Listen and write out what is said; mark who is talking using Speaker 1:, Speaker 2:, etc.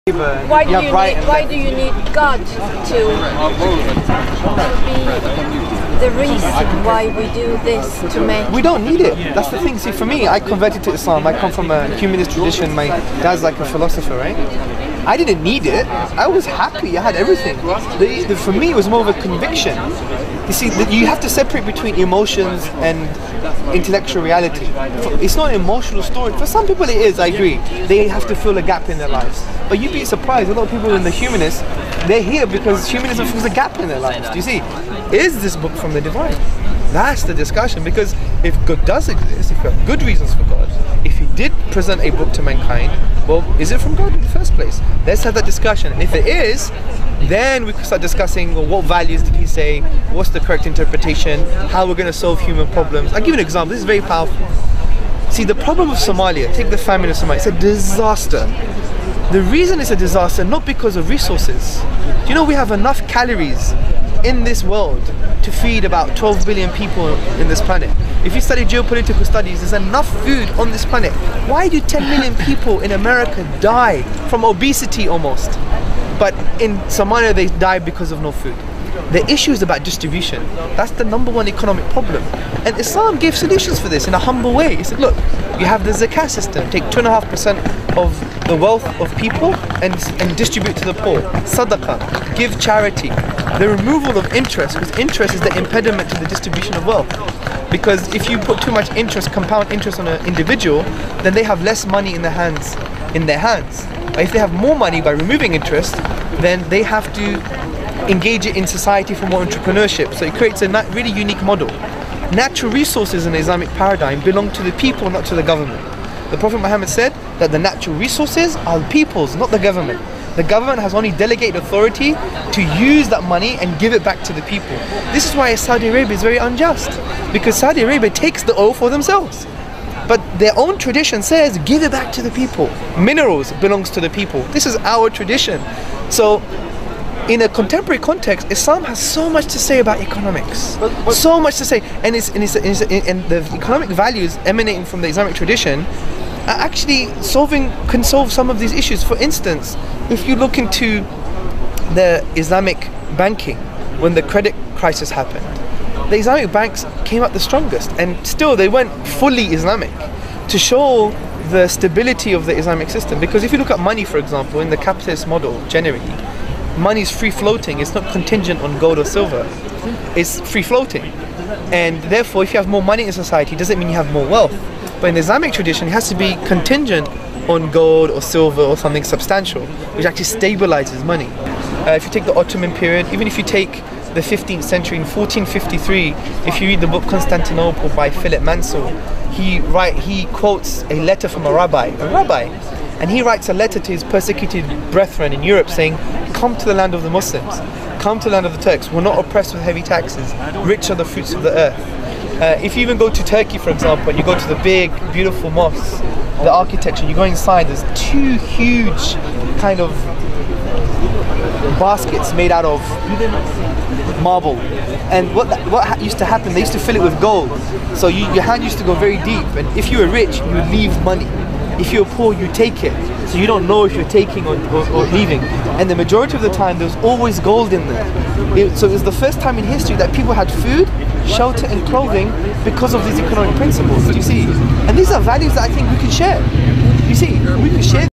Speaker 1: Why do you need God to be the reason why we do this to make?
Speaker 2: We don't need it. That's the thing. See, for me, I converted to Islam. I come from a humanist tradition. My dad's like a philosopher, right? I didn't need it. I was happy. I had everything. For me, it was more of a conviction. You see, you have to separate between emotions and intellectual reality. It's not an emotional story. For some people it is, I agree. They have to fill a gap in their lives. But you'd be surprised, a lot of people in the humanists, they're here because humanism fills a gap in their lives. Do you see? Is this book from the divine? That's the discussion, because if God does exist, if you have good reasons for God, if he did present a book to mankind, well, is it from God in the first place? Let's have that discussion. And if it is, then we can start discussing, well, what values did he say, what's the correct interpretation, how we're going to solve human problems. I'll give you an example. This is very powerful. See, the problem of Somalia, take the famine of Somalia, it's a disaster. The reason it's a disaster, not because of resources. Do you know we have enough calories in this world to feed about 12 billion people in this planet? If you study geopolitical studies, there's enough food on this planet. Why do 10 million people in America die from obesity almost? But in Somalia they die because of no food. The issue is about distribution. That's the #1 economic problem. And Islam gave solutions for this in a humble way. He said, look, you have the zakah system. Take 2.5% of the wealth of people and distribute to the poor. Sadaqah, give charity. The removal of interest, because interest is the impediment to the distribution of wealth. Because if you put too much interest, compound interest on an individual, then they have less money in their hands. But if they have more money by removing interest, then they have to engage it in society for more entrepreneurship. So it creates a really unique model. Natural resources in the Islamic paradigm belong to the people, not to the government. The Prophet Muhammad said that the natural resources are the people's, not the government. The government has only delegated authority to use that money and give it back to the people. This is why Saudi Arabia is very unjust, because Saudi Arabia takes the oil for themselves. But their own tradition says, give it back to the people. Minerals belongs to the people. This is our tradition. So, in a contemporary context, Islam has so much to say about economics. So much to say. And the economic values emanating from the Islamic tradition are actually can solve some of these issues. For instance, if you look into the Islamic banking, when the credit crisis happened, the Islamic banks came out the strongest, and still they weren't fully Islamic, to show the stability of the Islamic system. Because if you look at money, for example, in the capitalist model generally, money is free floating. It's not contingent on gold or silver. It's free floating, and therefore if you have more money in society, it doesn't mean you have more wealth. But in the Islamic tradition, it has to be contingent on gold or silver or something substantial, which actually stabilizes money. If you take the Ottoman period, even if you take the 15th century, in 1453, if you read the book Constantinople by Philip Mansell, he quotes a letter from a rabbi, and he writes a letter to his persecuted brethren in Europe saying, come to the land of the Muslims, come to the land of the Turks, we're not oppressed with heavy taxes, rich are the fruits of the earth. If you even go to Turkey, for example, and you go to the big, beautiful mosques, the architecture, you go inside, there's 2 huge kind of baskets made out of marble. And what used to happen, they used to fill it with gold. So your hand used to go very deep, and if you were rich, you would leave money. If you're poor, you take it. So you don't know if you're taking or leaving. And the majority of the time, there's always gold in there. So it was the first time in history that people had food, shelter and clothing because of these economic principles. Do you see? And these are values that I think we can share. You see, we can share